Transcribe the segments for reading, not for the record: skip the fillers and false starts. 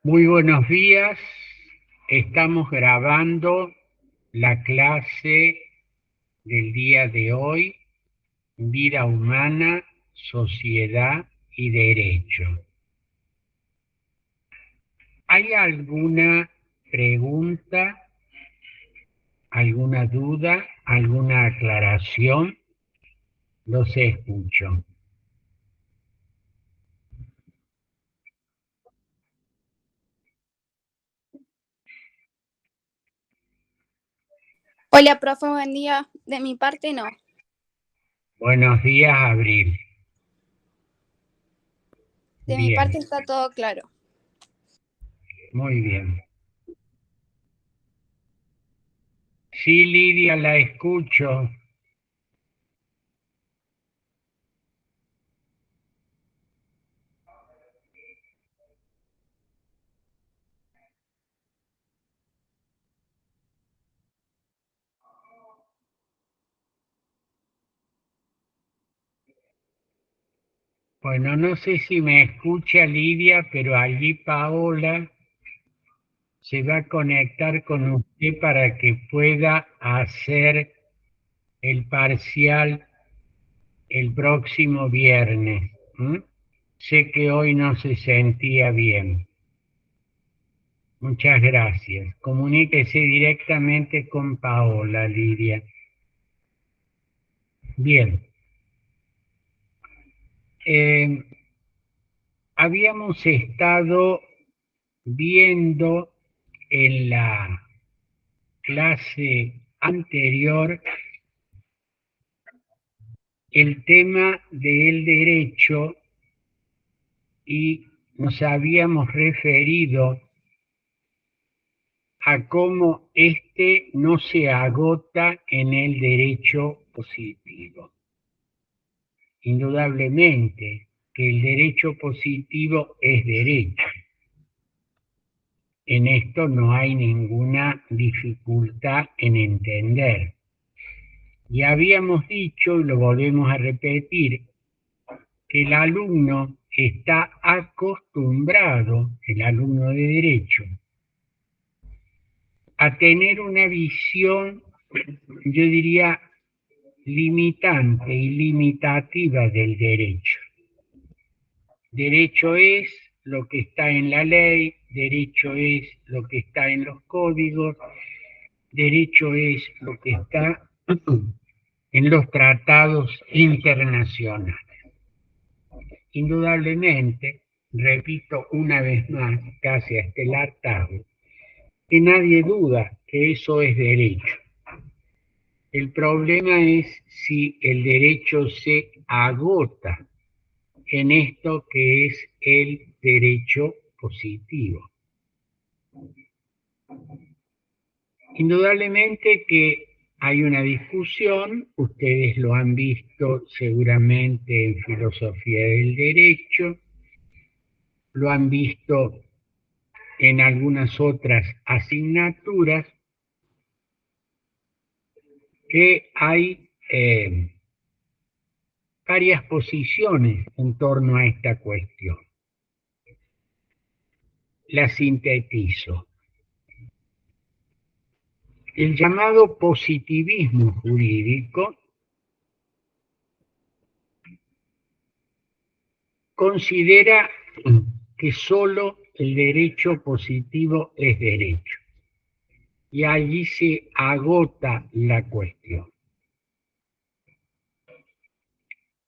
Muy buenos días. Estamos grabando la clase del día de hoy, Vida Humana, Sociedad y Derecho. ¿Hay alguna pregunta, alguna duda, alguna aclaración? Los escucho. Hola, profe, buen día. De mi parte, no. Buenos días, Abril. De mi parte Bien, está todo claro. muy bien. Sí, Lidia, la escucho. Bueno, no sé si me escucha Lidia, pero allí Paola se va a conectar con usted para que pueda hacer el parcial el próximo viernes. ¿M? Sé que hoy no se sentía bien. Muchas gracias. Comuníquese directamente con Paola, Lidia. Bien. Eh, Habíamos estado viendo en la clase anterior el tema del derecho y nos habíamos referido a cómo éste no se agota en el derecho positivo. Indudablemente que el derecho positivo es derecho. En esto no hay ninguna dificultad en entender. Y habíamos dicho, y lo volvemos a repetir, que el alumno está acostumbrado, el alumno de derecho, a tener una visión, yo diría, limitante y limitativa del derecho. Derecho es lo que está en la ley, derecho es lo que está en los códigos, derecho es lo que está en los tratados internacionales. Indudablemente, repito una vez más, casi hasta el hartazgo, que nadie duda que eso es derecho. El problema es si el derecho se agota en esto que es el derecho positivo. Indudablemente que hay una discusión, ustedes lo han visto seguramente en filosofía del derecho, lo han visto en algunas otras asignaturas, que hay varias posiciones en torno a esta cuestión. La sintetizo. El llamado positivismo jurídico considera que solo el derecho positivo es derecho y allí se agota la cuestión.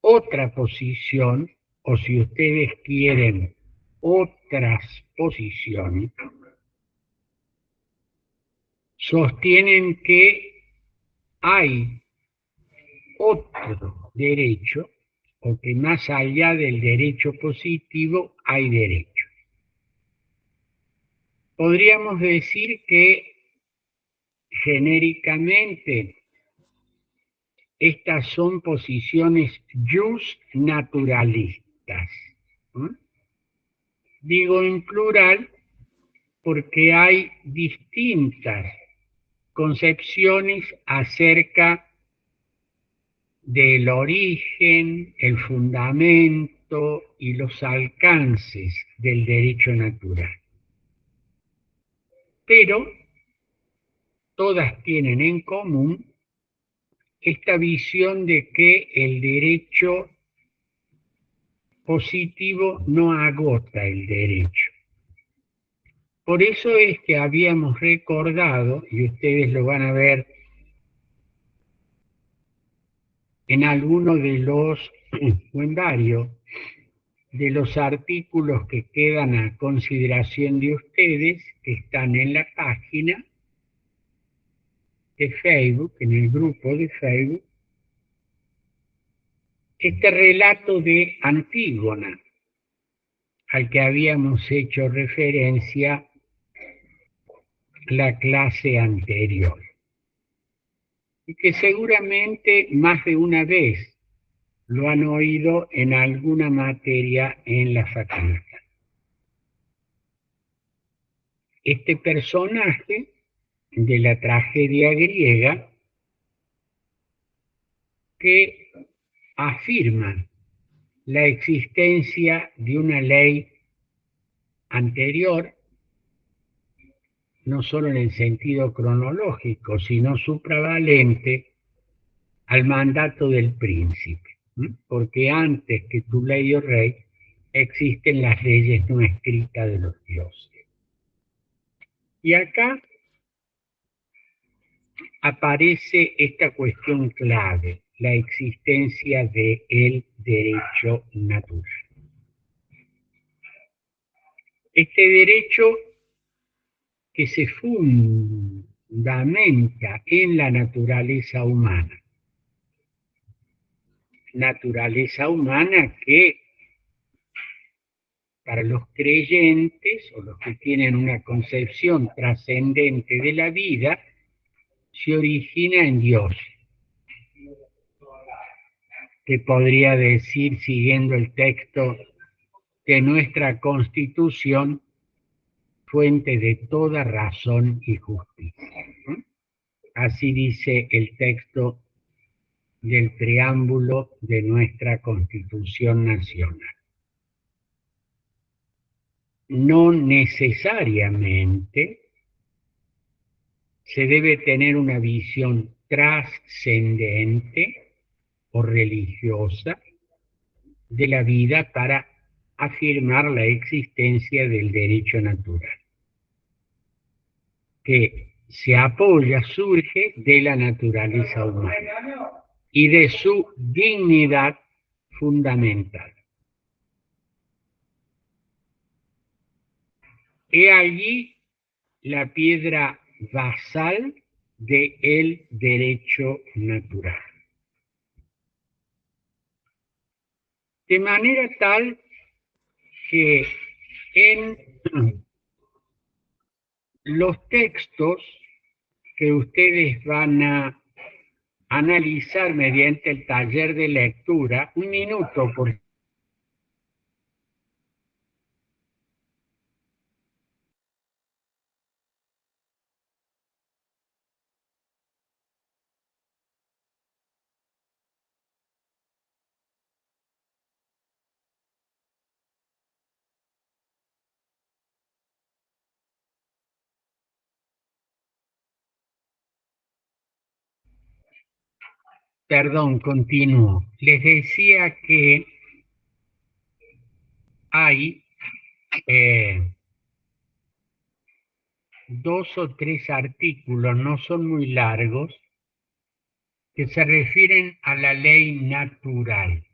Otra posición, o si ustedes quieren, otras posiciones, sostienen que hay otro derecho, o que más allá del derecho positivo hay derecho. Podríamos decir que genéricamente estas son posiciones just naturalistas. ¿Mm? Digo en plural porque hay distintas concepciones acerca del origen, el fundamento y los alcances del derecho natural. pero todas tienen en común esta visión de que el derecho positivo no agota el derecho. Por eso es que habíamos recordado, y ustedes lo van a ver en alguno de los, o en varios, de los artículos que quedan a consideración de ustedes, que están en la página de Facebook, en el grupo de Facebook, este relato de Antígona, al que habíamos hecho referencia la clase anterior, y que seguramente más de una vez lo han oído en alguna materia en la facultad. Este personaje de la tragedia griega que afirma la existencia de una ley anterior, no solo en el sentido cronológico, sino supravalente al mandato del príncipe, porque antes que tu ley o rey existen las leyes no escritas de los dioses. Y acá aparece esta cuestión clave, la existencia del derecho natural. Este derecho que se fundamenta en la naturaleza humana que para los creyentes o los que tienen una concepción trascendente de la vida, se origina en Dios. Que podría decir, siguiendo el texto de nuestra Constitución, fuente de toda razón y justicia. Así dice el texto del preámbulo de nuestra Constitución Nacional. No necesariamente se debe tener una visión trascendente o religiosa de la vida para afirmar la existencia del derecho natural, que se apoya, surge de la naturaleza humana y de su dignidad fundamental. He allí la piedra basal del derecho natural. De manera tal que en los textos que ustedes van a analizar mediante el taller de lectura, un minuto por Perdón, continúo. Les decía que hay dos o tres artículos, no son muy largos, que se refieren a la ley natural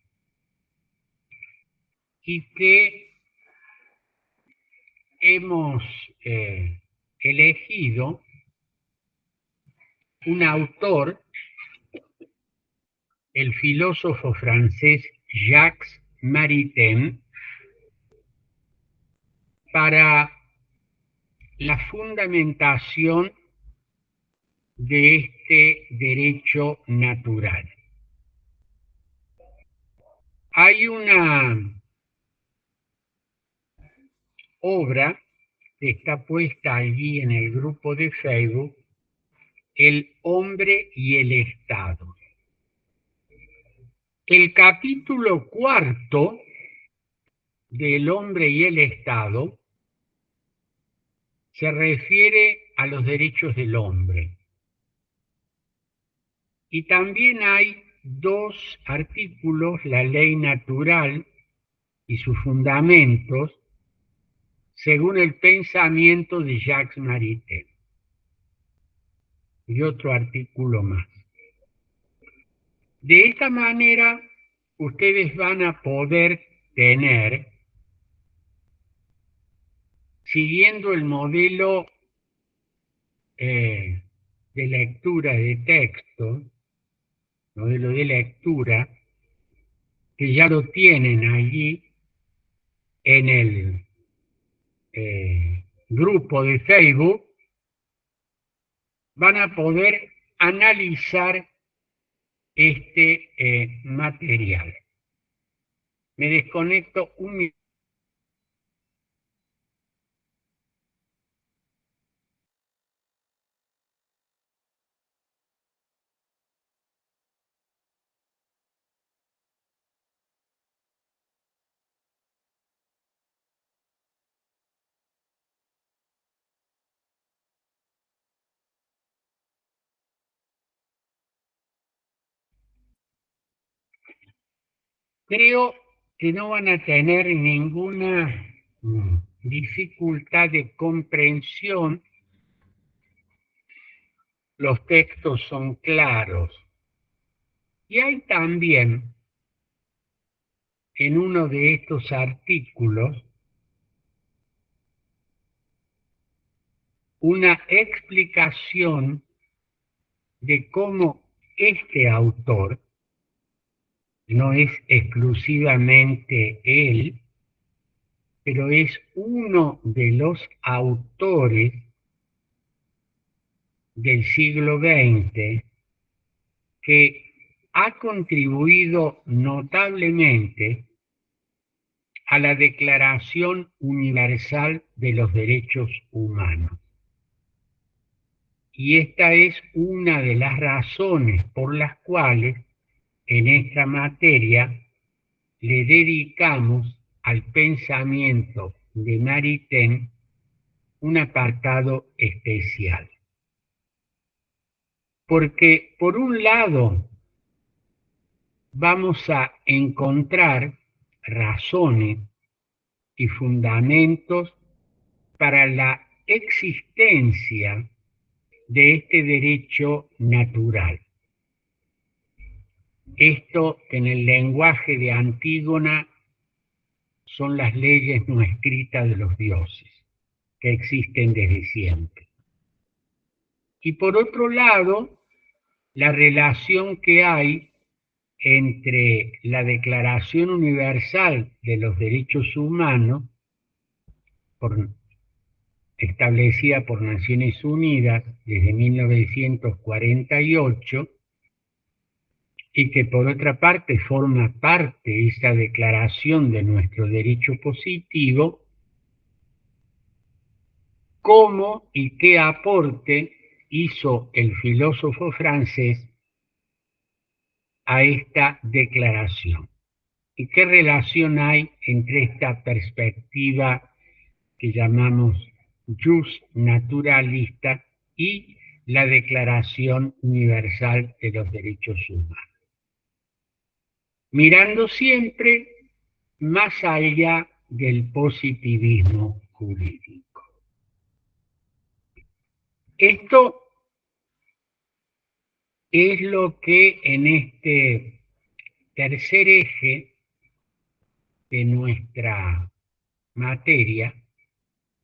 y que hemos elegido un autor, el filósofo francés Jacques Maritain, para la fundamentación de este derecho natural. Hay una obra que está puesta allí en el grupo de Facebook, El hombre y el Estado. El capítulo 4 del hombre y el Estado se refiere a los derechos del hombre. Y también hay dos artículos, la ley natural y sus fundamentos, según el pensamiento de Jacques Maritain. Y otro artículo más. De esta manera, ustedes van a poder tener, siguiendo el modelo de lectura de texto, modelo de lectura, que ya lo tienen allí en el grupo de Facebook, van a poder analizar este material. Me desconecto un minuto. Creo que no van a tener ninguna dificultad de comprensión. Los textos son claros. Y hay también en uno de estos artículos una explicación de cómo este autor, no es exclusivamente él, pero es uno de los autores del siglo XX que ha contribuido notablemente a la Declaración Universal de los Derechos Humanos. Y esta es una de las razones por las cuales en esta materia le dedicamos al pensamiento de Maritain un apartado especial. Porque por un lado vamos a encontrar razones y fundamentos para la existencia de este derecho natural. Esto en el lenguaje de Antígona son las leyes no escritas de los dioses, que existen desde siempre. Y por otro lado, la relación que hay entre la Declaración Universal de los Derechos Humanos, establecida por Naciones Unidas desde 1948, y que por otra parte forma parte esa declaración de nuestro derecho positivo, cómo y qué aporte hizo el filósofo francés a esta declaración. ¿Y qué relación hay entre esta perspectiva que llamamos jus naturalista y la Declaración Universal de los Derechos Humanos? Mirando siempre más allá del positivismo jurídico. Esto es lo que en este tercer eje de nuestra materia,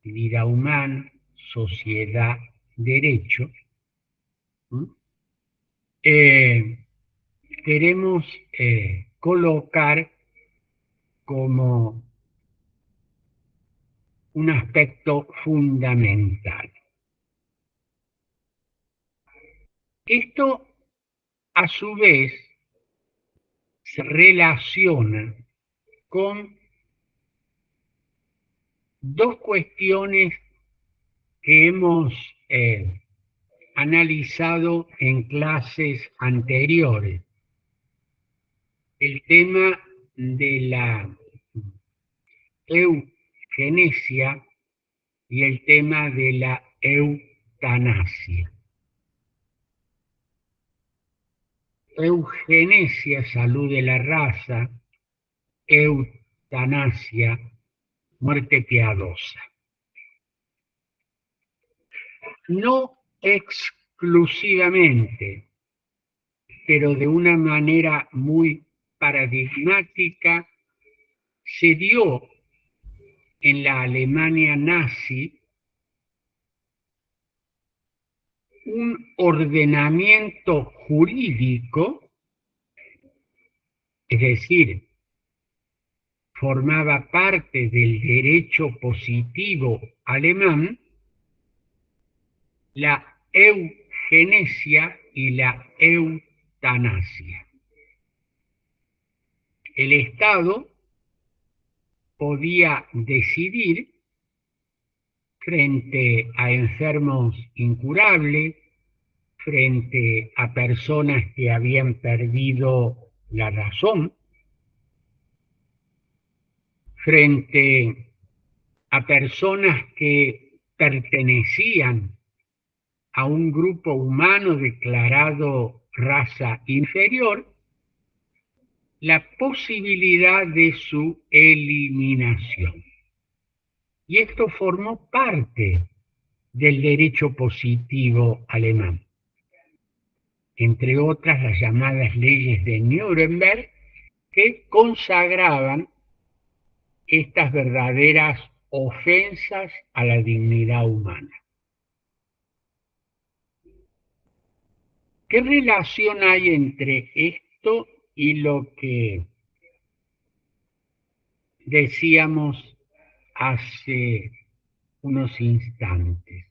vida humana, sociedad, derecho, queremos colocar como un aspecto fundamental. Esto, a su vez, se relaciona con dos cuestiones que hemos analizado en clases anteriores. El tema de la eugenesia y el tema de la eutanasia. Eugenesia, salud de la raza; eutanasia, muerte piadosa. No exclusivamente, pero de una manera muy paradigmática, se dio en la Alemania nazi un ordenamiento jurídico, es decir, formaba parte del derecho positivo alemán, la eugenesia y la eutanasia. El Estado podía decidir frente a enfermos incurables, frente a personas que habían perdido la razón, frente a personas que pertenecían a un grupo humano declarado raza inferior, la posibilidad de su eliminación. Y esto formó parte del derecho positivo alemán. Entre otras, las llamadas leyes de Nuremberg, que consagraban estas verdaderas ofensas a la dignidad humana. ¿Qué relación hay entre esto y lo que decíamos hace unos instantes?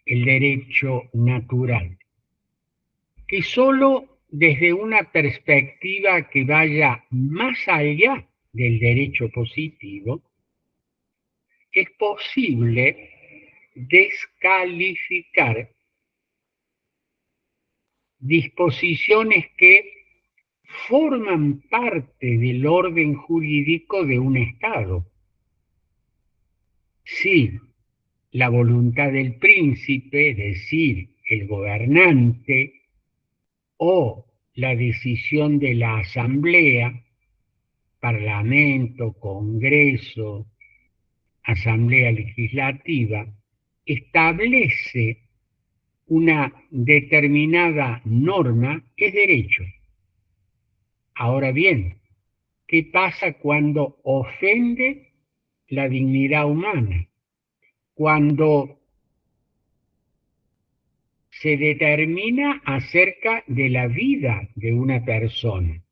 El derecho natural, que solo desde una perspectiva que vaya más allá del derecho positivo, es posible descalificar disposiciones que forman parte del orden jurídico de un Estado. Si la voluntad del príncipe, es decir, el gobernante, o la decisión de la asamblea, parlamento, congreso, asamblea legislativa, establece una determinada norma, es derecho. Ahora bien, ¿qué pasa cuando ofende la dignidad humana? Cuando se determina acerca de la vida de una persona.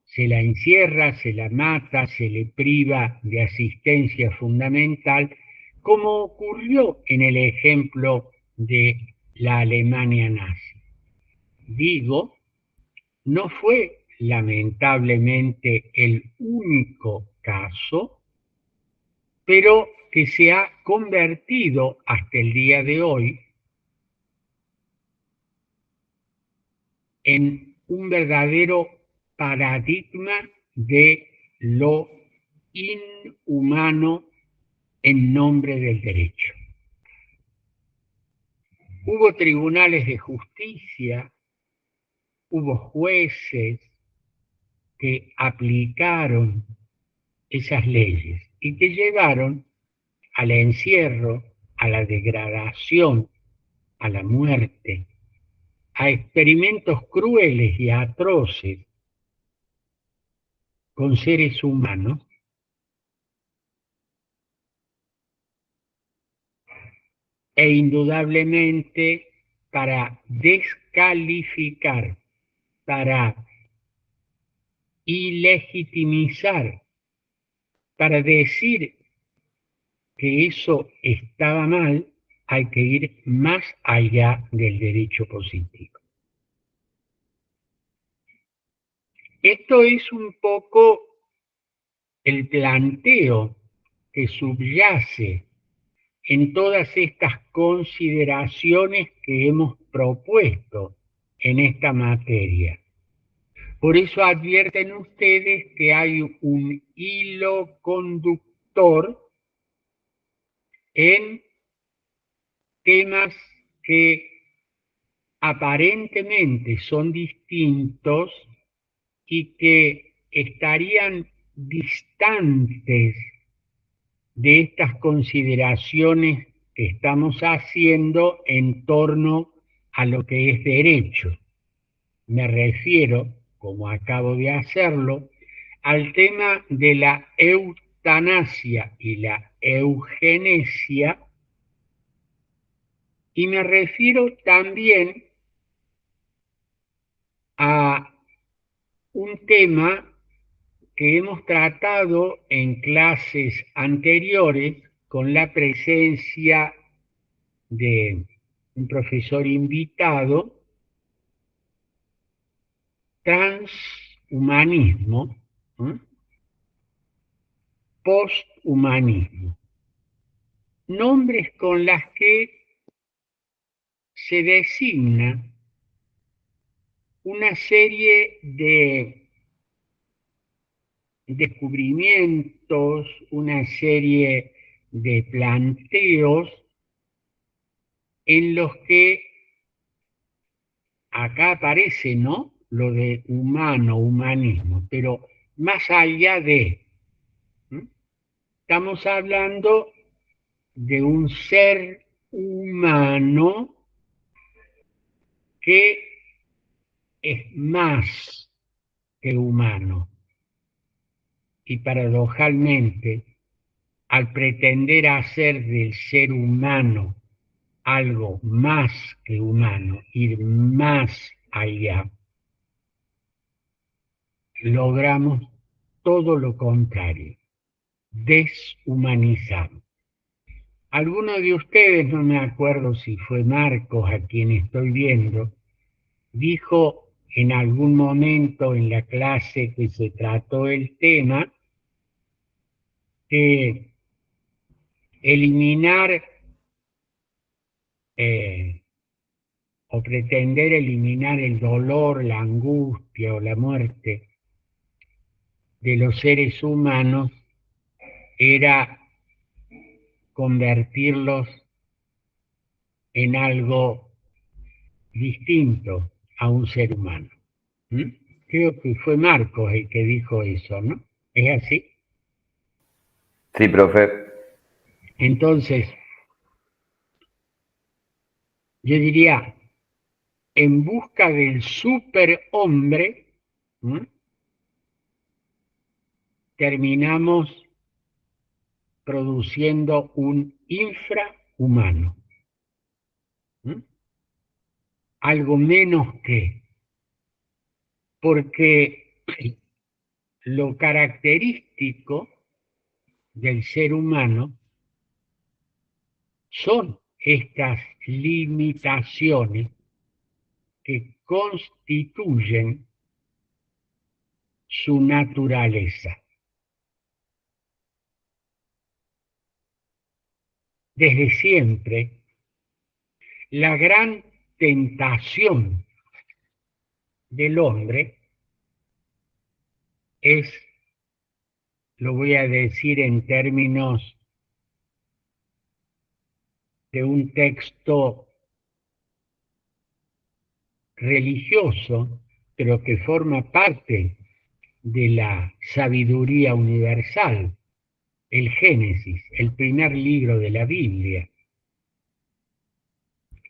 Se la encierra, se la mata, se le priva de asistencia fundamental, como ocurrió en el ejemplo de la Alemania nazi. Digo, no fue lamentablemente el único caso, pero que se ha convertido hasta el día de hoy en un verdadero paradigma de lo inhumano en nombre del derecho. Hubo tribunales de justicia, hubo jueces que aplicaron esas leyes y que llevaron al encierro, a la degradación, a la muerte, a experimentos crueles y atroces con seres humanos, e indudablemente para descalificar, para ilegitimizar, para decir que eso estaba mal, hay que ir más allá del derecho positivo. Esto es un poco el planteo que subyace en todas estas consideraciones que hemos propuesto en esta materia. Por eso advierten ustedes que hay un hilo conductor autor en temas que aparentemente son distintos y que estarían distantes de estas consideraciones que estamos haciendo en torno a lo que es derecho. Me refiero, como acabo de hacerlo, al tema de la eutanasia y la eugenesia, y me refiero también a un tema que hemos tratado en clases anteriores con la presencia de un profesor invitado, transhumanismo, ¿eh? Posthumanismo, nombres con las que se designa una serie de descubrimientos, una serie de planteos en los que acá aparece, ¿no?, lo de humano, humanismo, pero más allá de, ¿eh? Estamos hablando de un ser humano que es más que humano. Y paradojalmente, al pretender hacer del ser humano algo más que humano, ir más allá, logramos todo lo contrario, deshumanizar. Alguno de ustedes, no me acuerdo si fue Marcos a quien estoy viendo, dijo en algún momento en la clase que se trató el tema que eliminar o pretender eliminar el dolor, la angustia o la muerte de los seres humanos era convertirlos en algo distinto a un ser humano. ¿Mm? Creo que fue Marcos el que dijo eso, ¿no? ¿Es así? Sí, profe. Entonces, yo diría, en busca del superhombre, ¿m?, terminamos produciendo un infrahumano, ¿m?, algo menos que, porque lo característico del ser humano son estas limitaciones que constituyen su naturaleza. Desde siempre, la gran tentación del hombre es, lo voy a decir en términos de un texto religioso, pero que forma parte de la sabiduría universal, el Génesis, el primer libro de la Biblia.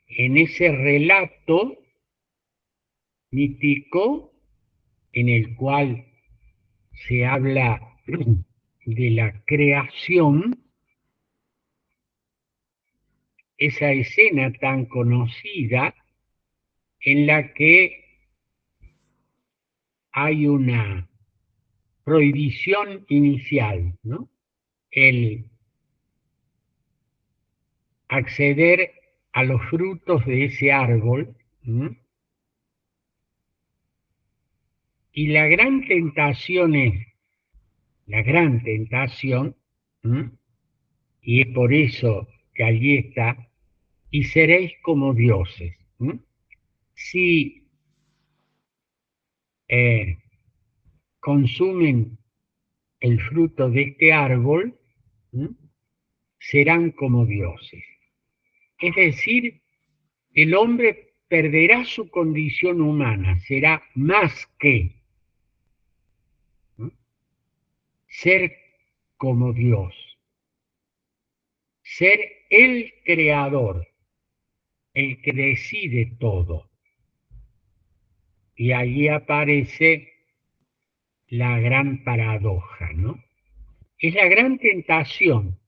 En ese relato mítico en el cual se habla de la creación, esa escena tan conocida en la que hay una prohibición inicial, ¿no? El acceder a los frutos de ese árbol, ¿no? Y la gran tentación es, la gran tentación, ¿no?, y es por eso que allí está, y seréis como dioses, ¿no? Si consumen el fruto de este árbol, serán como dioses. Es decir, el hombre perderá su condición humana, será más que ser como Dios, ser el creador, el que decide todo. Y allí aparece la gran paradoja, ¿no? Es la gran tentación.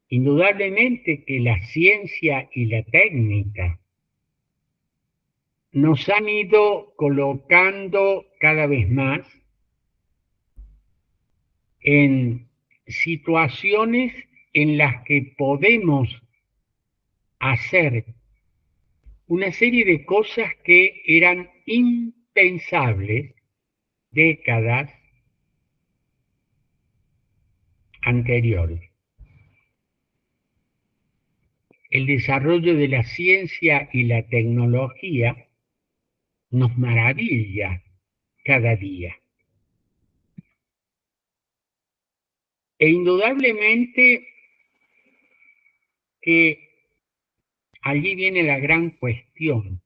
Indudablemente que la ciencia y la técnica nos han ido colocando cada vez más en situaciones en las que podemos hacer una serie de cosas que eran impensables décadas anteriores. El desarrollo de la ciencia y la tecnología nos maravilla cada día. E indudablemente que allí viene la gran cuestión.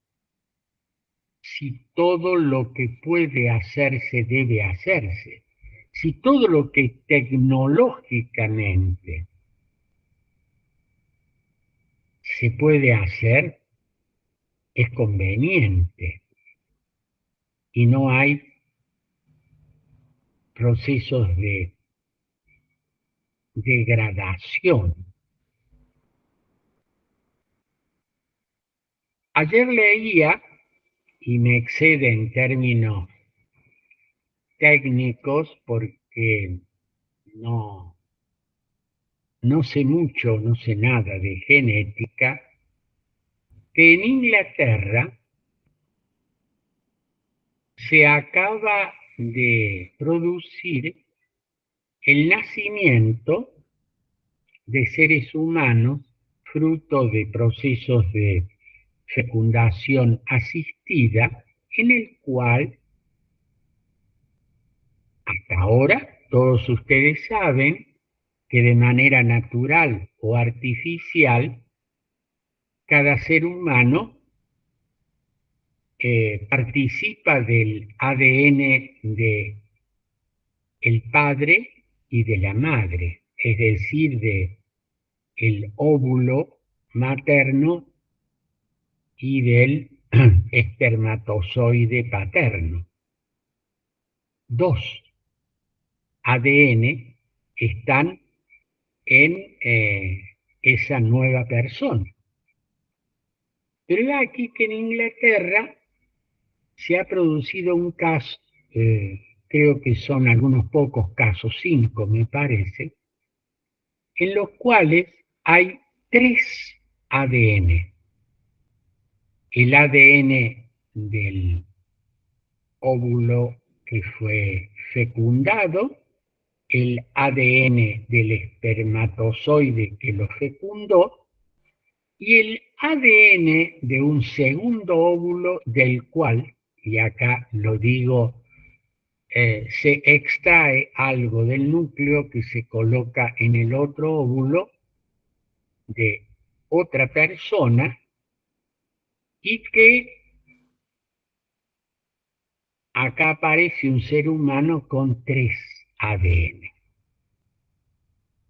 Si todo lo que puede hacerse debe hacerse. Si todo lo que tecnológicamente se puede hacer es conveniente y no hay procesos de degradación. Ayer leía, y me excede en términos técnicos porque no sé mucho, no sé nada de genética, que en Inglaterra se acaba de producir el nacimiento de seres humanos fruto de procesos de fecundación asistida, en el cual hasta ahora todos ustedes saben que de manera natural o artificial cada ser humano participa del ADN de el padre y de la madre, es decir, de el óvulo materno y del espermatozoide paterno. Dos ADN están en esa nueva persona. Pero es aquí que en Inglaterra se ha producido un caso, creo que son algunos pocos casos, 5 me parece, en los cuales hay 3 ADN. El ADN del óvulo que fue fecundado, el ADN del espermatozoide que lo fecundó y el ADN de un segundo óvulo del cual, y acá lo digo, se extrae algo del núcleo que se coloca en el otro óvulo de otra persona y que acá aparece un ser humano con 3 ADN.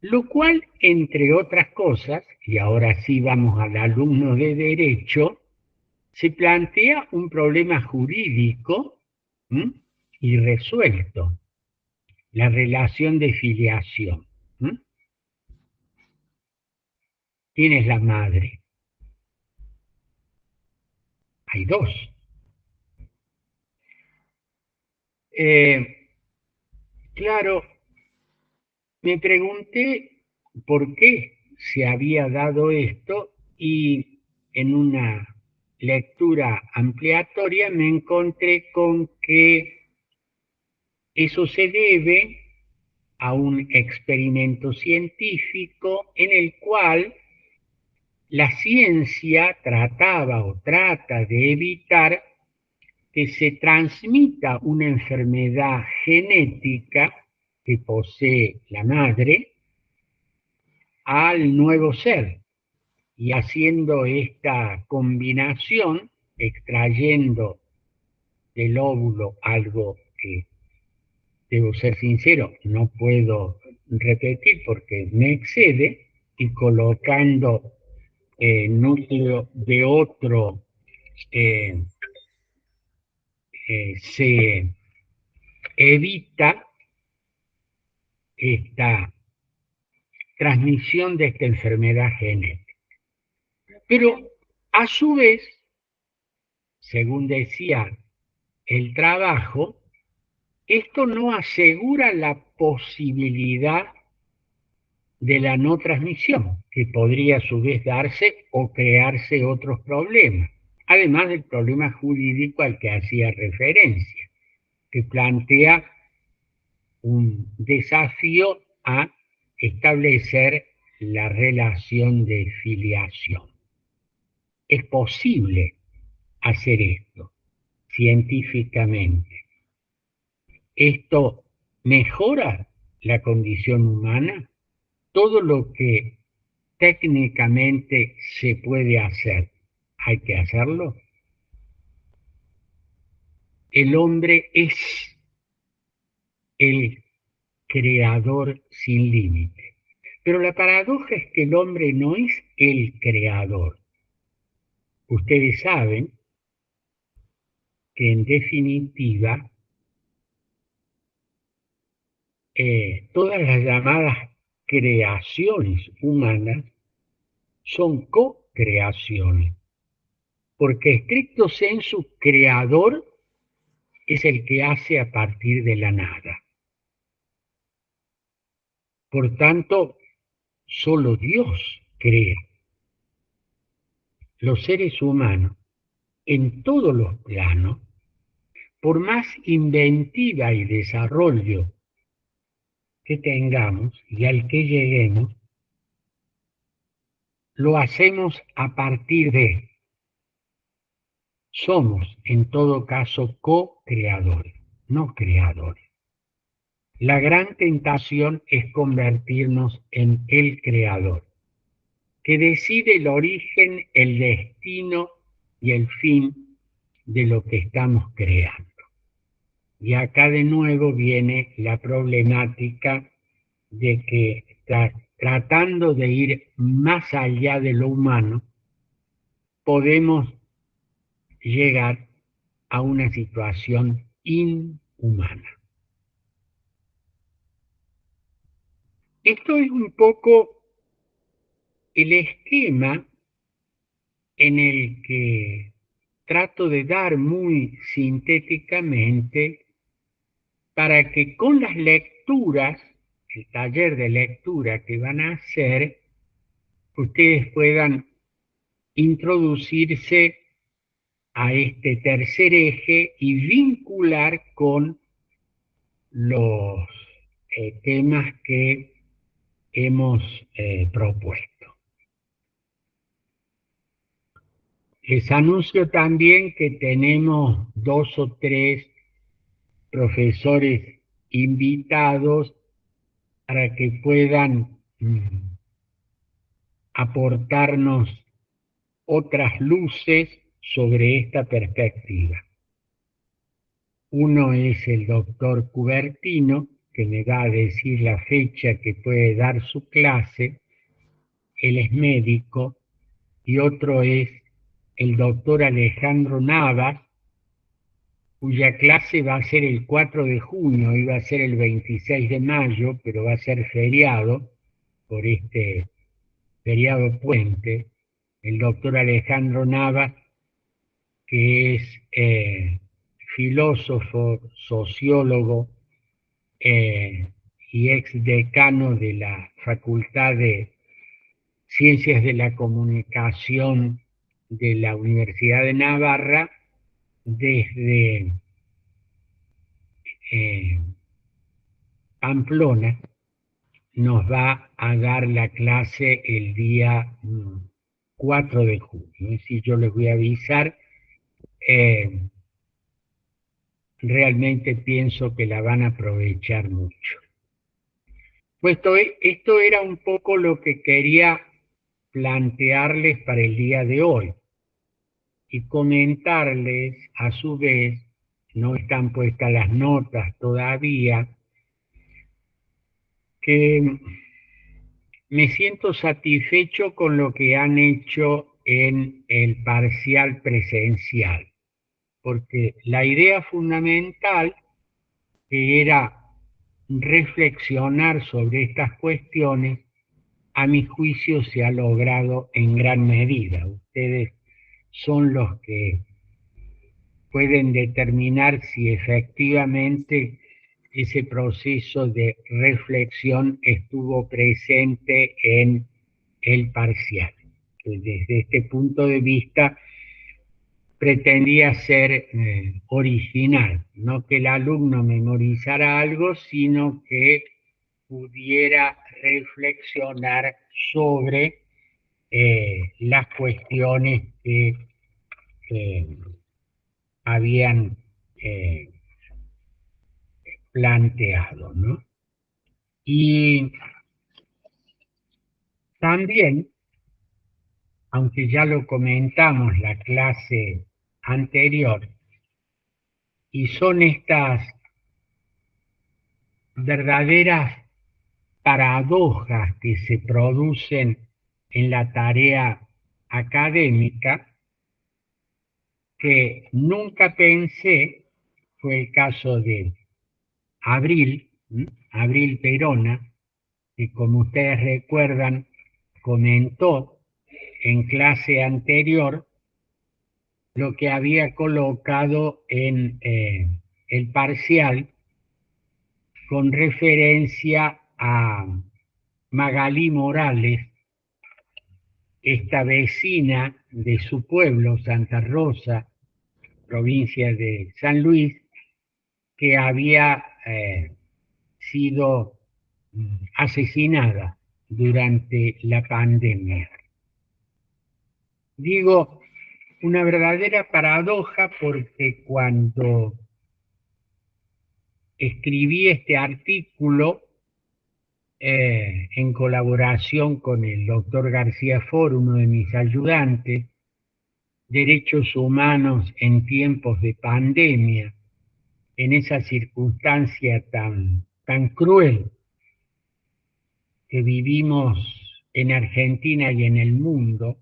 Lo cual, entre otras cosas, y ahora sí vamos al alumno de Derecho, se plantea un problema jurídico irresuelto, la relación de filiación. ¿Quién es la madre? Hay 2. Claro, me pregunté por qué se había dado esto y en una lectura ampliatoria me encontré con que eso se debe a un experimento científico en el cual la ciencia trataba o trata de evitar que se transmita una enfermedad genética que posee la madre al nuevo ser. Y haciendo esta combinación, extrayendo del óvulo algo que, debo ser sincero, no puedo repetir porque me excede, y colocando núcleo de otro, se evita esta transmisión de esta enfermedad genética. Pero a su vez, según decía el trabajo, esto no asegura la posibilidad de la no transmisión, que podría a su vez darse o crearse otros problemas, además del problema jurídico al que hacía referencia, que plantea un desafío a establecer la relación de filiación. Es posible hacer esto científicamente. ¿Esto mejora la condición humana? Todo lo que técnicamente se puede hacer, ¿hay que hacerlo? El hombre es el creador sin límite. Pero la paradoja es que el hombre no es el creador. Ustedes saben que en definitiva todas las llamadas creaciones humanas son co-creaciones, porque estricto sensu creador es el que hace a partir de la nada. Por tanto, solo Dios crea. Los seres humanos, en todos los planos, por más inventiva y desarrollo que tengamos y al que lleguemos, lo hacemos a partir de. Somos, en todo caso, co-creadores, no creadores. La gran tentación es convertirnos en el creador, que decide el origen, el destino y el fin de lo que estamos creando. Y acá de nuevo viene la problemática de que tratando de ir más allá de lo humano, podemos llegar a una situación inhumana. Esto es un poco el esquema en el que trato de dar muy sintéticamente para que con las lecturas, el taller de lectura que van a hacer, ustedes puedan introducirse a este tercer eje y vincular con los temas que hemos propuesto. Les anuncio también que tenemos 2 o 3 profesores invitados para que puedan aportarnos otras luces sobre esta perspectiva. Uno es el doctor Cubertino, que me va a decir la fecha que puede dar su clase. Él es médico. Y otro es el doctor Alejandro Navas, cuya clase va a ser el 4 de junio, iba a ser el 26 de mayo, pero va a ser feriado por este feriado puente. El doctor Alejandro Navas, que es filósofo, sociólogo y ex decano de la Facultad de Ciencias de la Comunicación de la Universidad de Navarra, desde Pamplona, nos va a dar la clase el día 4 de junio. Es decir, yo les voy a avisar, realmente pienso que la van a aprovechar mucho. Pues esto era un poco lo que quería plantearles para el día de hoy y comentarles a su vez, no están puestas las notas todavía, que me siento satisfecho con lo que han hecho en el parcial presencial, porque la idea fundamental, que era reflexionar sobre estas cuestiones, a mi juicio se ha logrado en gran medida. Ustedes son los que pueden determinar si efectivamente ese proceso de reflexión estuvo presente en el parcial. Desde este punto de vista pretendía ser original, no que el alumno memorizara algo, sino que pudiera reflexionar sobre las cuestiones que habían planteado, ¿no? Y también, aunque ya lo comentamos la clase anterior, y son estas verdaderas paradojas que se producen en la tarea académica, que nunca pensé, fue el caso de Abril Perona, que como ustedes recuerdan, comentó en clase anterior lo que había colocado en el parcial con referencia a Magalí Morales, esta vecina de su pueblo, Santa Rosa, provincia de San Luis, que había sido asesinada durante la pandemia. Digo, una verdadera paradoja porque cuando escribí este artículo en colaboración con el doctor García Foro, uno de mis ayudantes, Derechos Humanos en tiempos de pandemia, en esa circunstancia tan cruel que vivimos en Argentina y en el mundo,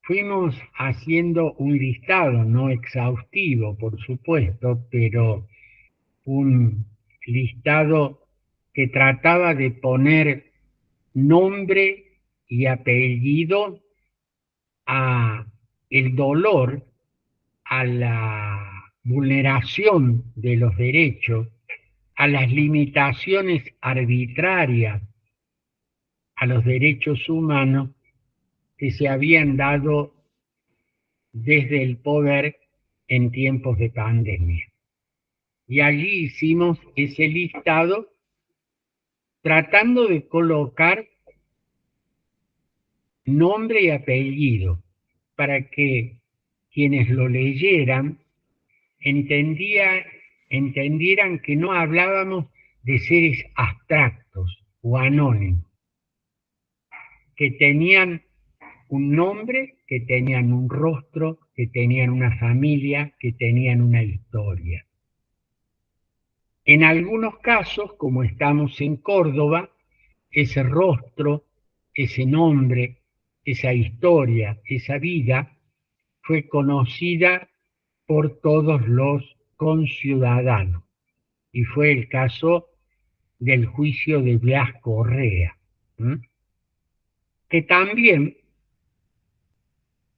fuimos haciendo un listado, no exhaustivo, por supuesto, pero un listado que trataba de poner nombre y apellido a el dolor, a la vulneración de los derechos, a las limitaciones arbitrarias a los derechos humanos que se habían dado desde el poder en tiempos de pandemia. Y allí hicimos ese listado tratando de colocar nombre y apellido para que quienes lo leyeran entendieran que no hablábamos de seres abstractos o anónimos, que tenían un nombre, que tenían un rostro, que tenían una familia, que tenían una historia. En algunos casos, como estamos en Córdoba, ese rostro, ese nombre, esa historia, esa vida, fue conocida por todos los conciudadanos. Y fue el caso del juicio de Blas Correa, que también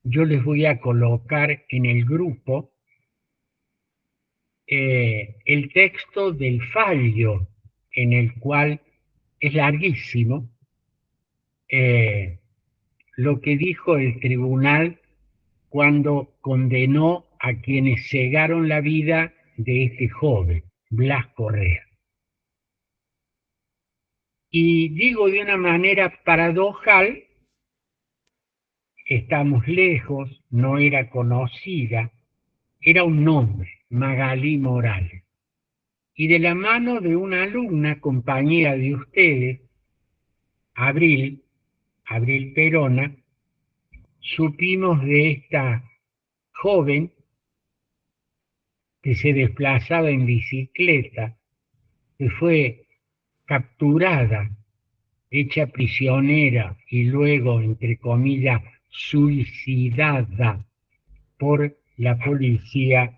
yo les voy a colocar en el grupo el texto del fallo, en el cual es larguísimo lo que dijo el tribunal cuando condenó a quienes cegaron la vida de este joven, Blas Correa. Y digo de una manera paradojal, estamos lejos, no era conocida, era un nombre, Magalí Morales. Y de la mano de una alumna, compañera de ustedes, Abril Perona, supimos de esta joven que se desplazaba en bicicleta, que fue capturada, hecha prisionera y luego, entre comillas, suicidada por la policía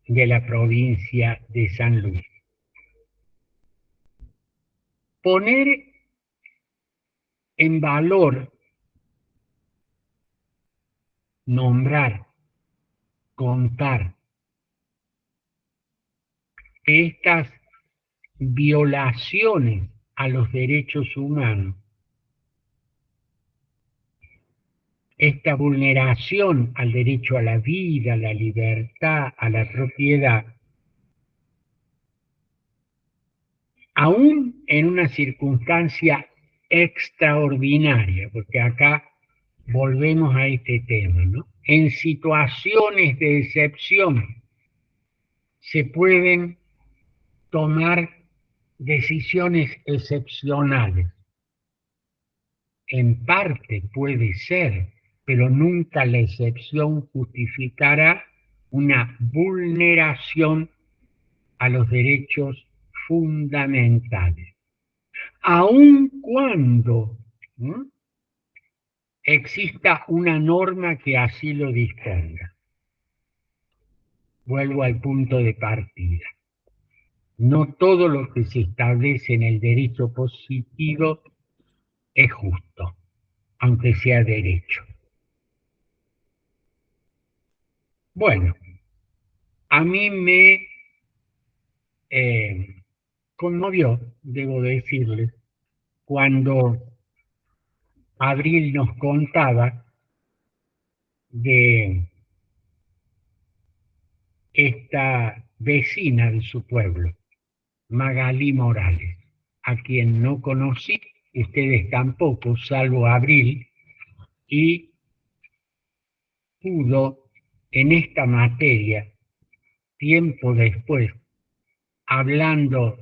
de la provincia de San Luis. Poner en valor, nombrar, contar estas violaciones a los derechos humanos, esta vulneración al derecho a la vida, a la libertad, a la propiedad, aún en una circunstancia extraordinaria, porque acá volvemos a este tema, ¿no? En situaciones de excepción se pueden tomar decisiones excepcionales. En parte puede ser, pero nunca la excepción justificará una vulneración a los derechos fundamentales, aun cuando exista una norma que así lo disponga. Vuelvo al punto de partida. No todo lo que se establece en el derecho positivo es justo, aunque sea derecho. Bueno, a mí me conmovió, debo decirles, cuando Abril nos contaba de esta vecina de su pueblo, Magalí Morales, a quien no conocí, ustedes tampoco, salvo Abril, y pudo en esta materia, tiempo después, hablando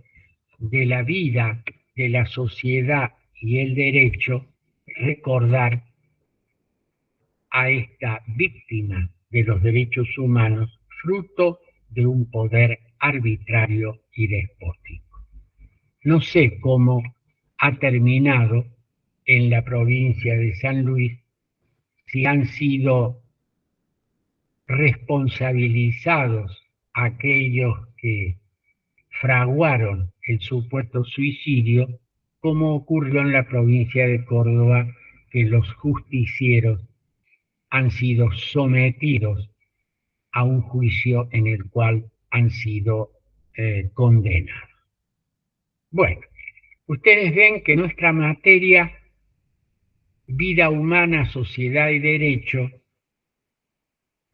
de la vida, de la sociedad y el derecho, recordar a esta víctima de los derechos humanos, fruto de un poder arbitrario y despótico. No sé cómo ha terminado en la provincia de San Luis, si han sido responsabilizados aquellos que fraguaron el supuesto suicidio, como ocurrió en la provincia de Córdoba, que los justicieros han sido sometidos a un juicio en el cual han sido condenados. Bueno, ustedes ven que nuestra materia, vida humana, sociedad y derecho,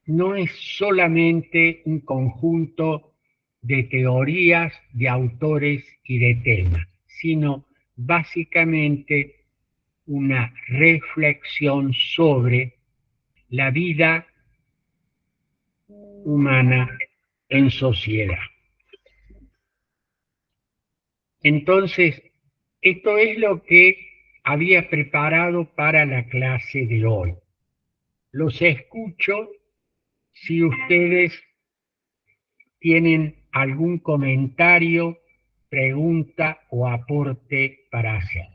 no es solamente un conjunto de teorías, de autores y de temas, sino básicamente una reflexión sobre la vida humana en sociedad. Entonces, esto es lo que había preparado para la clase de hoy. Los escucho si ustedes tienen algún comentario, pregunta o aporte para hacer.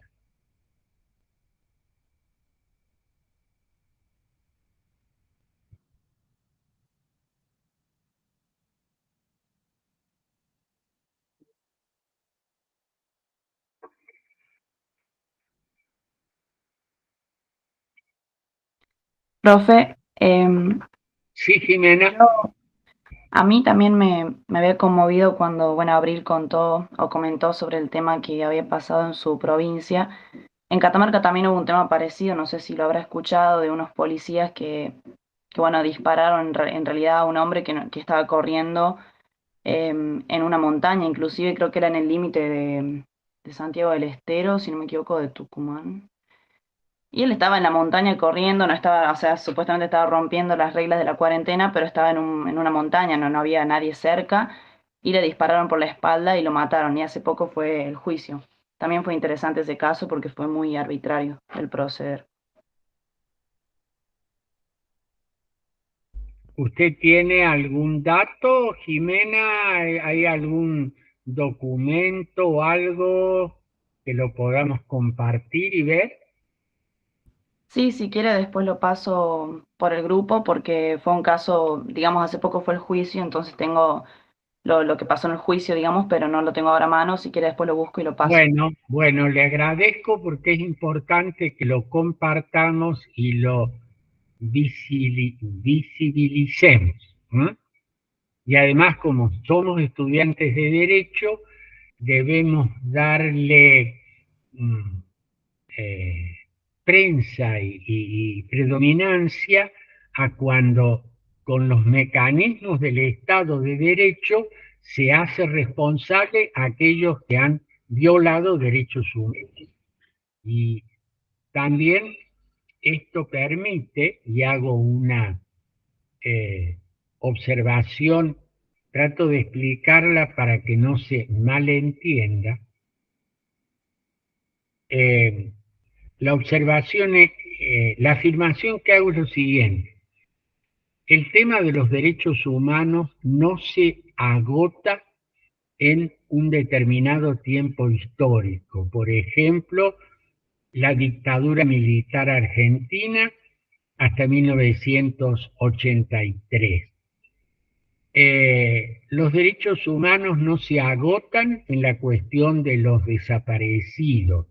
Profe, Sí, Jimena. a mí también me había conmovido cuando, bueno, Abril contó o comentó sobre el tema que había pasado en su provincia. En Catamarca también hubo un tema parecido, no sé si lo habrá escuchado, de unos policías que bueno, dispararon en realidad a un hombre que estaba corriendo en una montaña, inclusive creo que era en el límite de Santiago del Estero, si no me equivoco, de Tucumán. Y él estaba en la montaña corriendo, no estaba, o sea, supuestamente estaba rompiendo las reglas de la cuarentena, pero estaba en una montaña, no había nadie cerca. y le dispararon por la espalda y lo mataron, y hace poco fue el juicio. También fue interesante ese caso porque fue muy arbitrario el proceder. ¿Usted tiene algún dato, Jimena? ¿Hay algún documento o algo que lo podamos compartir y ver? Sí, si quiere después lo paso por el grupo porque fue un caso, digamos, hace poco fue el juicio, entonces tengo lo que pasó en el juicio, digamos, pero no lo tengo ahora a mano. Si quiere después lo busco y lo paso. Bueno, le agradezco porque es importante que lo compartamos y lo visibilicemos. ¿M? Y además, como somos estudiantes de Derecho, debemos darle eh, prensa y predominancia a cuando con los mecanismos del Estado de Derecho se hace responsable a aquellos que han violado derechos humanos. Y también esto permite, y hago una observación, trato de explicarla para que no se malentienda. La observación es, la afirmación que hago es lo siguiente: el tema de los derechos humanos no se agota en un determinado tiempo histórico. Por ejemplo, la dictadura militar argentina hasta 1983. Los derechos humanos no se agotan en la cuestión de los desaparecidos.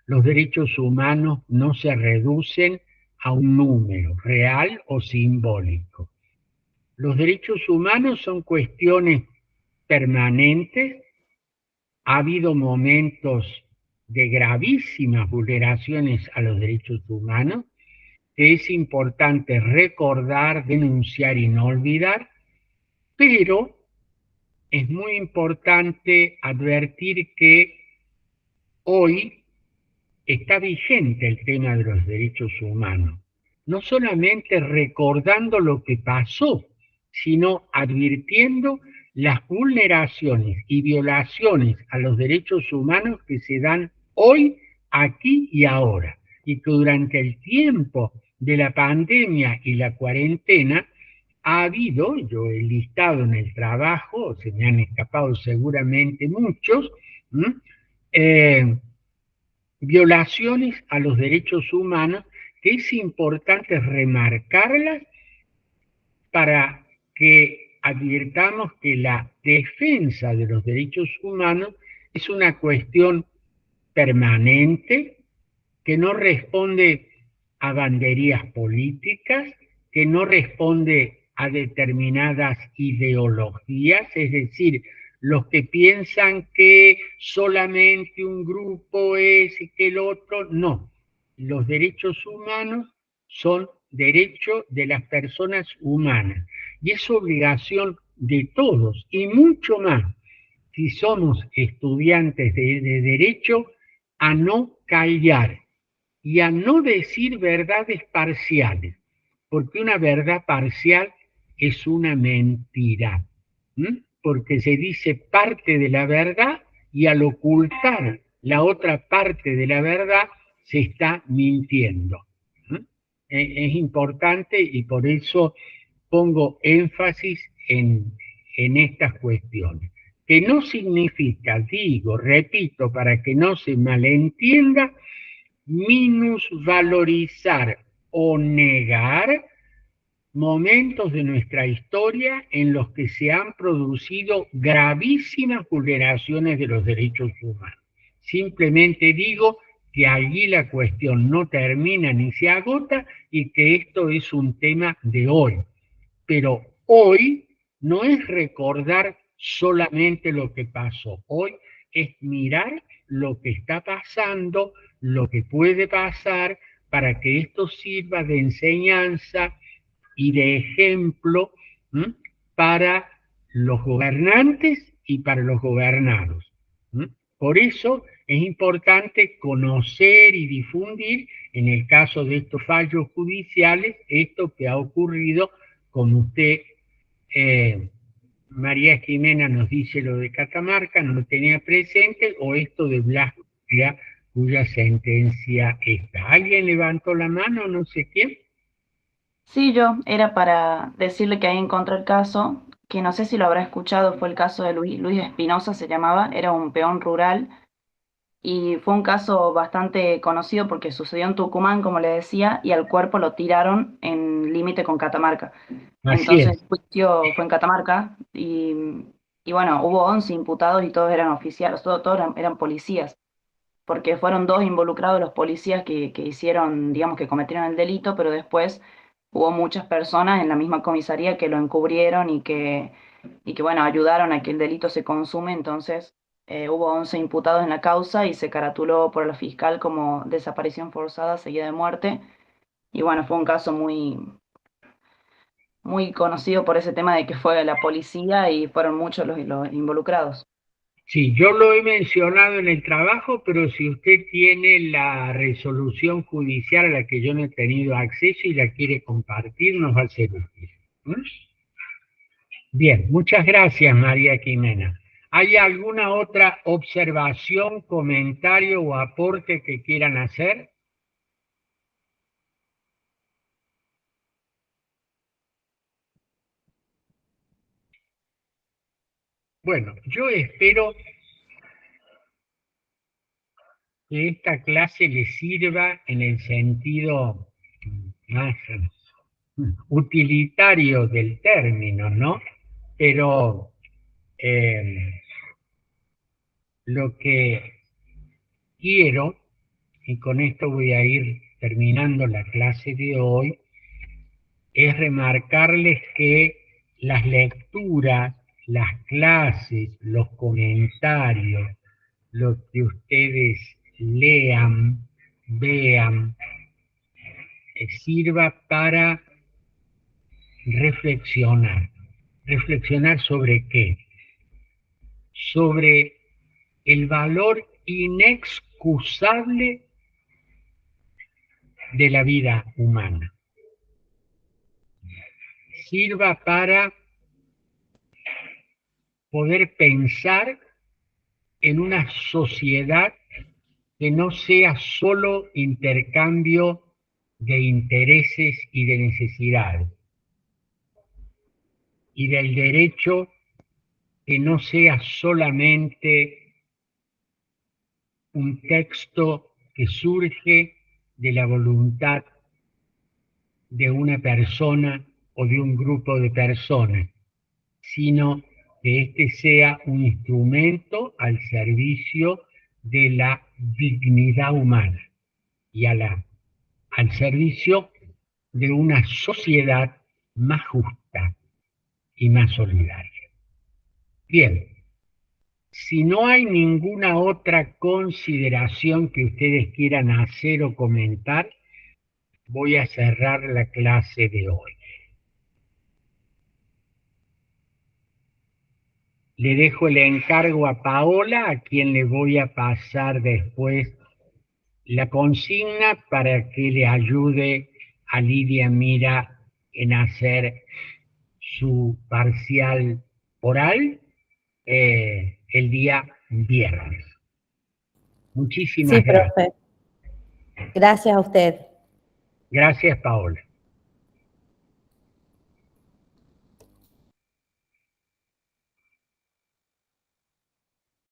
Los derechos humanos no se reducen a un número real o simbólico. Los derechos humanos son cuestiones permanentes. Ha habido momentos de gravísimas vulneraciones a los derechos humanos que es importante recordar, denunciar y no olvidar, pero es muy importante advertir que hoy está vigente el tema de los derechos humanos, no solamente recordando lo que pasó, sino advirtiendo las vulneraciones y violaciones a los derechos humanos que se dan hoy, aquí y ahora, y que durante el tiempo de la pandemia y la cuarentena ha habido, yo he listado en el trabajo, se me han escapado seguramente muchos, violaciones a los derechos humanos que es importante remarcarlas para que advirtamos que la defensa de los derechos humanos es una cuestión permanente que no responde a banderías políticas, que no responde a determinadas ideologías, es decir, los que piensan que solamente un grupo es y que el otro, no. Los derechos humanos son derechos de las personas humanas y es obligación de todos y mucho más si somos estudiantes de derecho a no callar y a no decir verdades parciales, porque una verdad parcial es una mentira, porque se dice parte de la verdad y al ocultar la otra parte de la verdad se está mintiendo. Es importante y por eso pongo énfasis en estas cuestiones, que no significa, digo, repito, para que no se malentienda, minusvalorizar o negar momentos de nuestra historia en los que se han producido gravísimas vulneraciones de los derechos humanos. Simplemente digo que allí la cuestión no termina ni se agota y que esto es un tema de hoy. Pero hoy no es recordar solamente lo que pasó, hoy es mirar lo que está pasando, lo que puede pasar, para que esto sirva de enseñanza y de ejemplo para los gobernantes y para los gobernados. Por eso es importante conocer y difundir, en el caso de estos fallos judiciales, esto que ha ocurrido, como usted María Jimena nos dice lo de Catamarca, no lo tenía presente, o esto de Blas, cuya sentencia está. ¿Alguien levantó la mano? No sé quién. Sí, yo era para decirle que ahí encontré el caso, que no sé si lo habrá escuchado, fue el caso de Luis Espinosa, se llamaba, era un peón rural y fue un caso bastante conocido porque sucedió en Tucumán, como le decía, y al cuerpo lo tiraron en límite con Catamarca. Así Entonces es. el juicio fue en Catamarca y bueno, hubo 11 imputados y todos eran oficiales, todos eran policías, porque fueron dos involucrados los policías que hicieron, digamos, que cometieron el delito, pero después hubo muchas personas en la misma comisaría que lo encubrieron y que bueno, ayudaron a que el delito se consume, entonces hubo 11 imputados en la causa y se caratuló por la fiscal como desaparición forzada seguida de muerte, y bueno, fue un caso muy conocido por ese tema de que fue la policía y fueron muchos los involucrados. Sí, yo lo he mencionado en el trabajo, pero si usted tiene la resolución judicial a la que yo no he tenido acceso y la quiere compartir, nos va a ser útil. ¿Mm? Bien, muchas gracias, María Jimena. ¿Hay alguna otra observación, comentario o aporte que quieran hacer? Bueno, yo espero que esta clase les sirva en el sentido más utilitario del término, ¿no? Pero lo que quiero, y con esto voy a ir terminando la clase de hoy, es remarcarles que las lecturas, las clases, los comentarios, lo que ustedes lean, vean, sirva para reflexionar. ¿Reflexionar sobre qué? Sobre el valor inexcusable de la vida humana. Sirva para poder pensar en una sociedad que no sea solo intercambio de intereses y de necesidades, y del derecho que no sea solamente un texto que surge de la voluntad de una persona o de un grupo de personas, sino que éste sea un instrumento al servicio de la dignidad humana y al servicio de una sociedad más justa y más solidaria. Bien, si no hay ninguna otra consideración que ustedes quieran hacer o comentar, voy a cerrar la clase de hoy. Le dejo el encargo a Paola, a quien le voy a pasar después la consigna para que le ayude a Lidia Mira en hacer su parcial oral el día viernes. Sí, Muchísimas gracias. profe. Gracias a usted. Gracias, Paola.